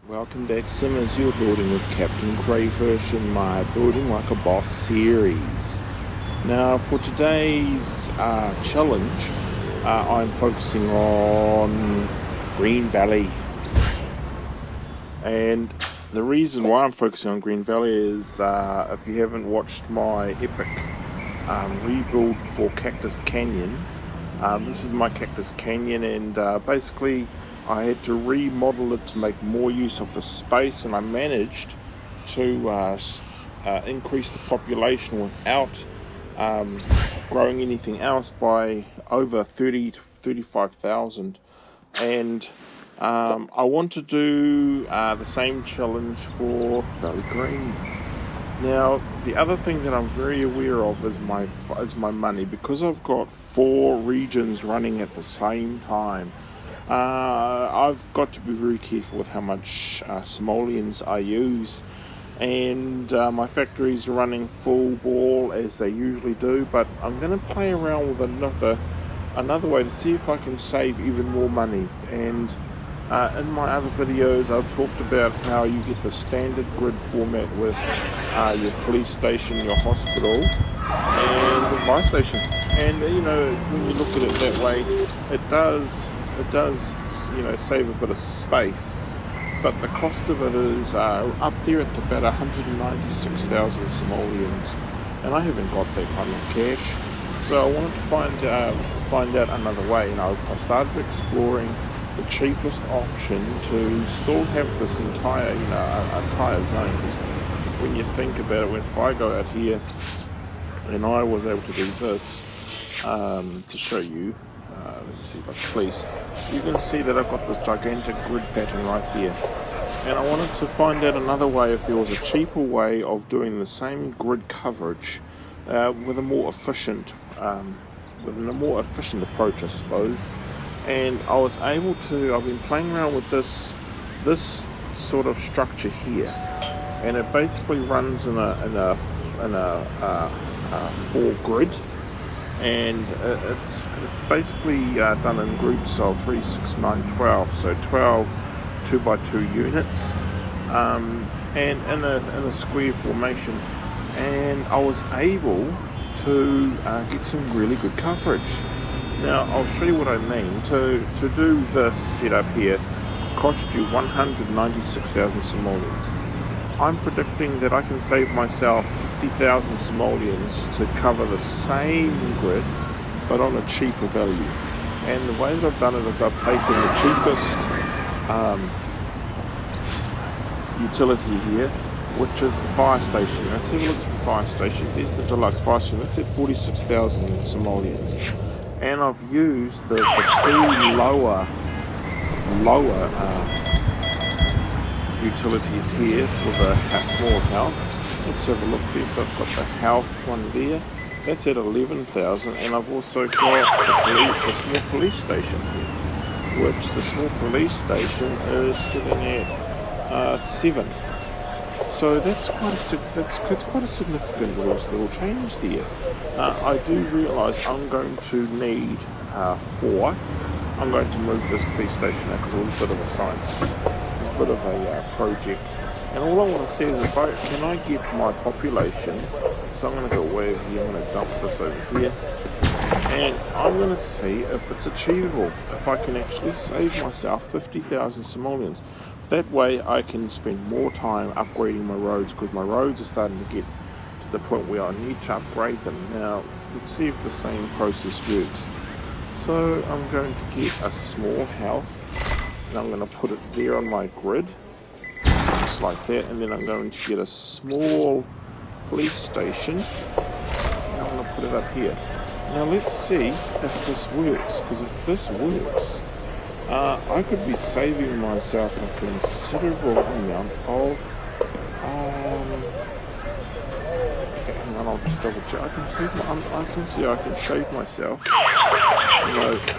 Welcome back, Simmers. You're building with Captain Crayfish in my Building Like a Boss series. Now, for today's challenge, I'm focusing on Green Valley. And the reason why I'm focusing on Green Valley is if you haven't watched my epic rebuild for Cactus Canyon, this is my Cactus Canyon, and basically I had to remodel it to make more use of the space, and I managed to increase the population without growing anything else by over 30 to 35,000. And I want to do the same challenge for Valley Green. Now, the other thing that I'm very aware of is my money, because I've got 4 regions running at the same time. I've got to be very careful with how much simoleons I use, and my factories are running full ball as they usually do, but I'm going to play around with another way to see if I can save even more money. And in my other videos I've talked about how you get the standard grid format with your police station, your hospital, and the fire station. And when you look at it that way, it does save a bit of space, but the cost of it is up there at about 196,000 simoleons, and I haven't got that kind of cash. So I wanted to find out another way. I started exploring the cheapest option to still have this entire zone, because when you think about it, if I go out here and I was able to do this to show you, let me see if I can please. You can see that I've got this gigantic grid pattern right here, and I wanted to find out another way, if there was a cheaper way of doing the same grid coverage with a more efficient approach, I suppose. And I was able to. I've been playing around with this sort of structure here, and it basically runs in a 4 grid. And it's basically done in groups of 3, 6, 9, 12, so 12 2x2 units, and in a square formation. And I was able to get some really good coverage. Now I'll show you what I mean. To do this setup here cost you 196,000 simoleons. I'm predicting that I can save myself 50,000 simoleons to cover the same grid, but on a cheaper value. And the way that I've done it is I've taken the cheapest utility here, which is the fire station. Let's have a look at the fire station. There's the deluxe fire station. That's at 46,000 simoleons. And I've used the 2 lower utilities here for the small health. Let's have a look there. So I've got the health one there, that's at 11,000, and I've also got the small police station here, which the small police station is sitting at 7. So that's quite a significant little change there. I do realise I'm going to need 4. I'm going to move this police station out because it was a bit of a science. Bit of a project, and all I want to see is can I get my population. So I'm going to go way over here. I'm going to dump this over here, and I'm going to see if it's achievable, if I can actually save myself 50,000 simoleons. That way I can spend more time upgrading my roads, because my roads are starting to get to the point where I need to upgrade them. Now let's see if the same process works. So I'm going to get a small health, and I'm going to put it there on my grid, just like that, and then I'm going to get a small police station, and I'm going to put it up here. Now let's see if this works, because if this works, I could be saving myself a considerable amount of, hang on, I'll just double check. I can save myself, a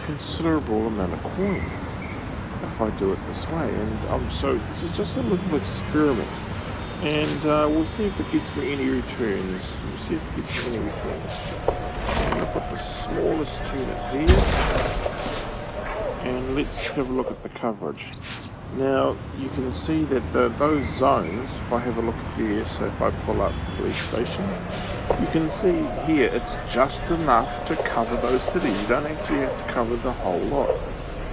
considerable amount of coin if I do it this way. And so this is just a little experiment, and we'll see if it gets me any returns. I'm going to put the smallest unit there, and let's have a look at the coverage. Now you can see that those zones, if I have a look here, so if I pull up police station, you can see here it's just enough to cover those cities. You don't actually have to cover the whole lot.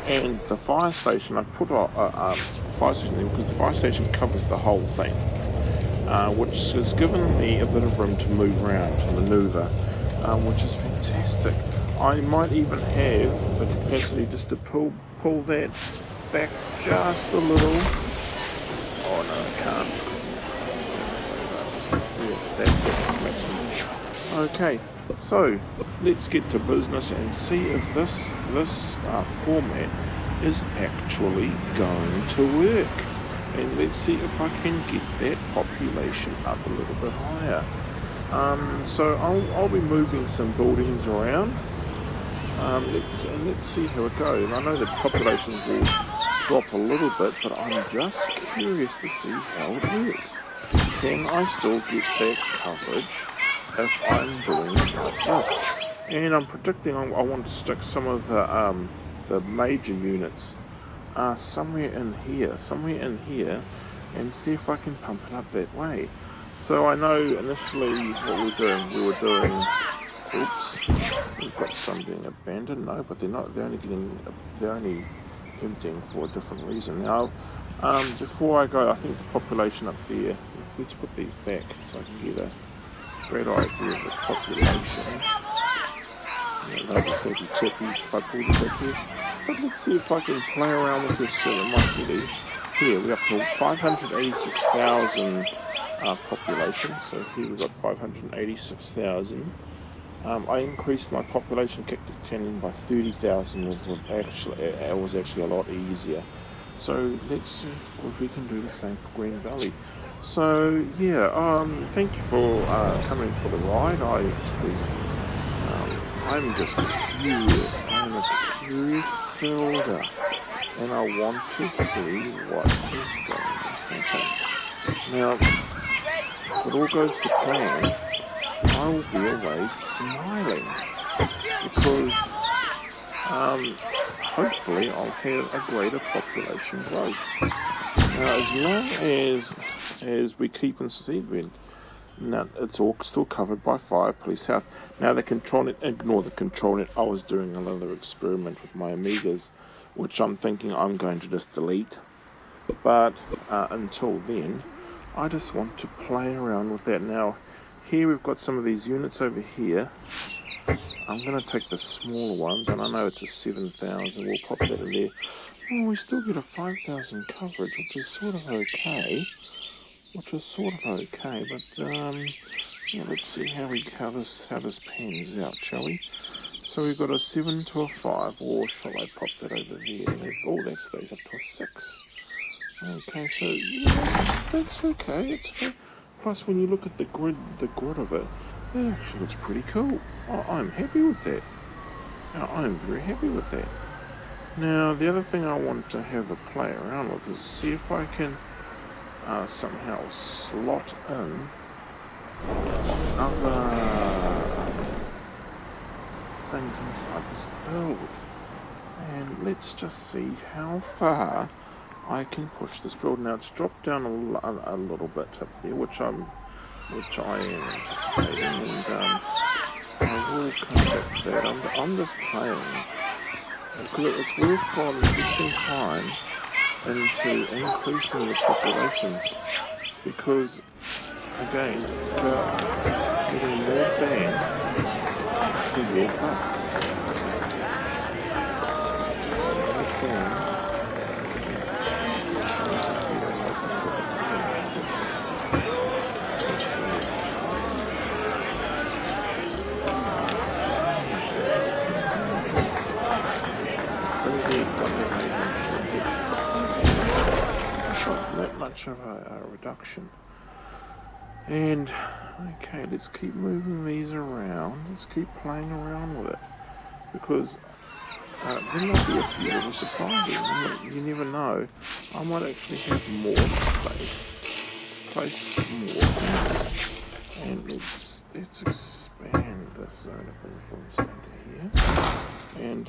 And the fire station, I've put a fire station there because the fire station covers the whole thing, which has given me a bit of room to move around, to manoeuvre, which is fantastic. I might even have the capacity just to pull that back just a little. Oh no, I can't because that's it, it's maximum. Okay, so let's get to business and see if this format is actually going to work. And let's see if I can get that population up a little bit higher. So I'll be moving some buildings around. Let's see how it goes. I know the populations will drop a little bit, but I'm just curious to see how it works. Can I still get that coverage if I'm doing it like this? And I'm predicting I want to stick some of the major units somewhere in here, and see if I can pump it up that way. So I know initially what we were doing. Oops, we've got some being abandoned. No, but they're not. They're only emptying for a different reason. Now, before I go, I think the population up there. Let's put these back so I can get a great idea of the populations. They'll be happy chippies if I pull this up here. But let's see if I can play around with this my city. Here we're up to 586,000 population. So here we've got 586,000. I increased my population Cactus Canyon by 30,000, which was actually a lot easier. So let's see if we can do the same for Green Valley. So yeah, thank you for coming for the ride. I'm just curious. I'm a curious builder, and I want to see what is going to happen. Now, if it all goes to plan, I will be away smiling because hopefully I'll have a greater population growth. Now, as long as we keep in Steedman, now it's all still covered by fire, police, health. Now the control net, ignore the control net. I was doing another experiment with my Amigas, which I'm thinking I'm going to just delete. But until then, I just want to play around with that. Now, here we've got some of these units over here. I'm going to take the smaller ones, and I know it's a 7,000. We'll pop that in there. Oh, we still get a 5,000 coverage, which is sort of okay. But yeah, let's see how this pans out, shall we? So we've got a 7 to a 5, or shall I pop that over here? Oh, that stays up to a 6. Okay, so yeah, that's okay. It's okay. Plus, when you look at the grid of it, it actually looks pretty cool. I'm happy with that. I'm very happy with that. Now, the other thing I want to have a play around with is see if I can somehow slot in other things inside this build. And let's just see how far I can push this build. Now it's dropped down a little bit up there, which I am anticipating, and I will come back to that. I'm just playing because it's worthwhile investing time into increasing the populations, because again it's about getting more bang for your buck. Much of a reduction. And okay, let's keep moving these around. Let's keep playing around with it, because there might be a few little surprises. You never know. I might actually have more space, place more things, and let's expand this zone of influence into here. And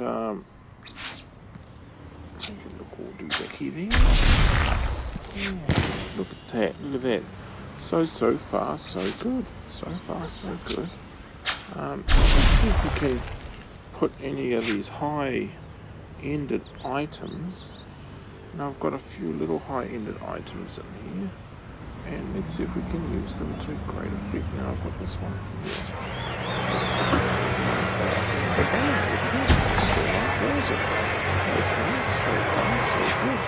There's a little doohickey there. Yeah, look at that, look at that. So far, so good. So far, so good. Let's see if we can put any of these high-ended items. Now I've got a few little high-ended items in here. And let's see if we can use them to great effect. Now I've got this one here. Let's see. 9,000. Still 9,000. Okay, so far, so good.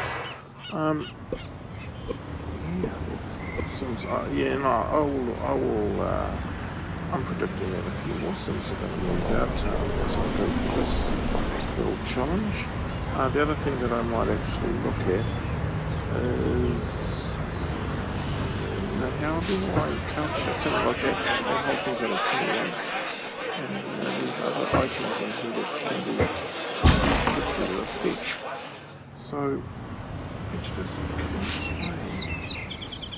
Yeah, it seems, yeah, no, I will, I'm predicting that a few more Sims are going to move out as I go through this little challenge. The other thing that I might actually look at is, how do I couch it to like that whole thing's at a 21, and these other items in here that can be used to effect. So it's just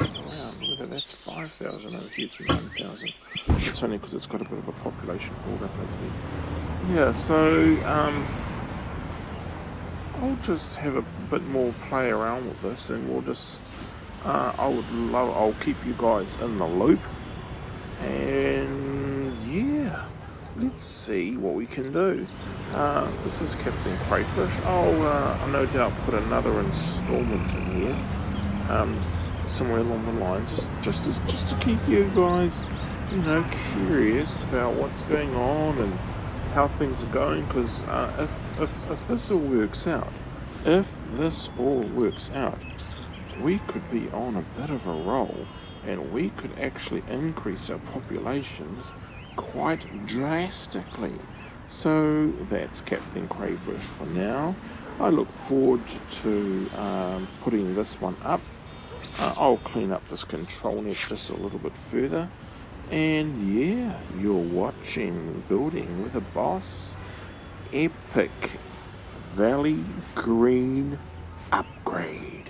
around whether that's 5,000 over here to 9,000. It's only because it's got a bit of a population build up over there. Yeah, so I'll just have a bit more play around with this, and we'll just I'll keep you guys in the loop, and yeah, let's see what we can do. This is Captain Crayfish. I'll no doubt put another installment in here, somewhere along the line, just to keep you guys, curious about what's going on and how things are going. Because if this all works out, we could be on a bit of a roll, and we could actually increase our populations quite drastically. So that's Captain Crayfish for now. I look forward to putting this one up. I'll clean up this control net just a little bit further. And yeah, you're watching Building with a Boss Epic Valley Green Upgrade.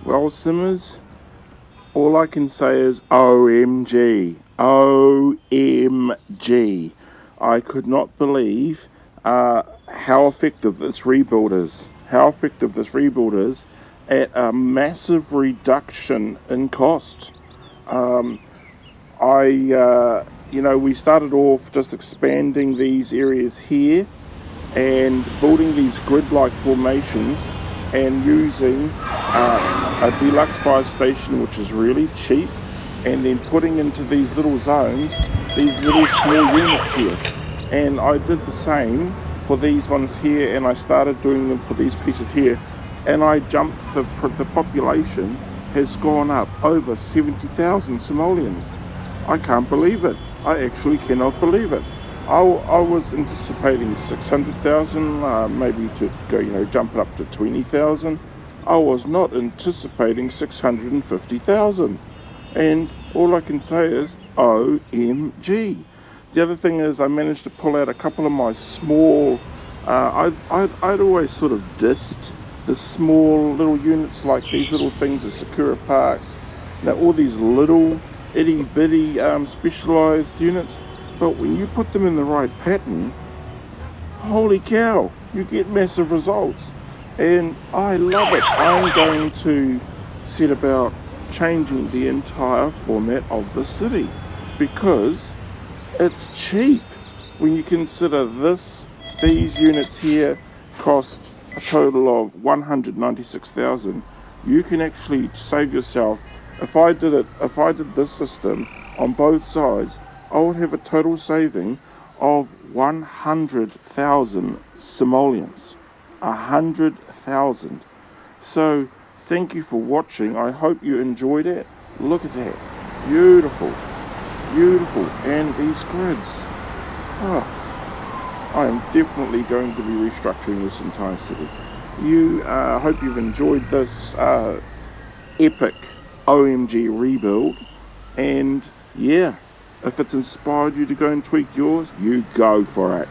Well, Simmers, all I can say is OMG. OMG. I could not believe how effective this rebuild is. How effective this rebuild is at a massive reduction in cost. We started off just expanding these areas here and building these grid-like formations and using a deluxe fire station, which is really cheap, and then putting into these little zones these little small units here. And I did the same for these ones here, and I started doing them for these pieces here, and I jumped, the population has gone up over 70,000 simoleons. I can't believe it. I actually cannot believe it. I was anticipating 600,000, maybe to go, jump it up to 20,000. I was not anticipating 650,000. And all I can say is OMG. The other thing is I managed to pull out a couple of my small, I'd always sort of dissed the small little units like these little things at Sakura Parks. Now all these little itty bitty specialized units, but when you put them in the right pattern, holy cow, you get massive results. And I love it. I'm going to set about changing the entire format of the city because it's cheap. When you consider these units here cost a total of 196,000, you can actually save yourself. If I did this system on both sides, I would have a total saving of 100,000 simoleons. 100,000. So thank you for watching. I hope you enjoyed it. Look at that. Beautiful. Beautiful. And these grids. Oh, I am definitely going to be restructuring this entire city. I hope you've enjoyed this epic OMG rebuild. And yeah, if it's inspired you to go and tweak yours, you go for it.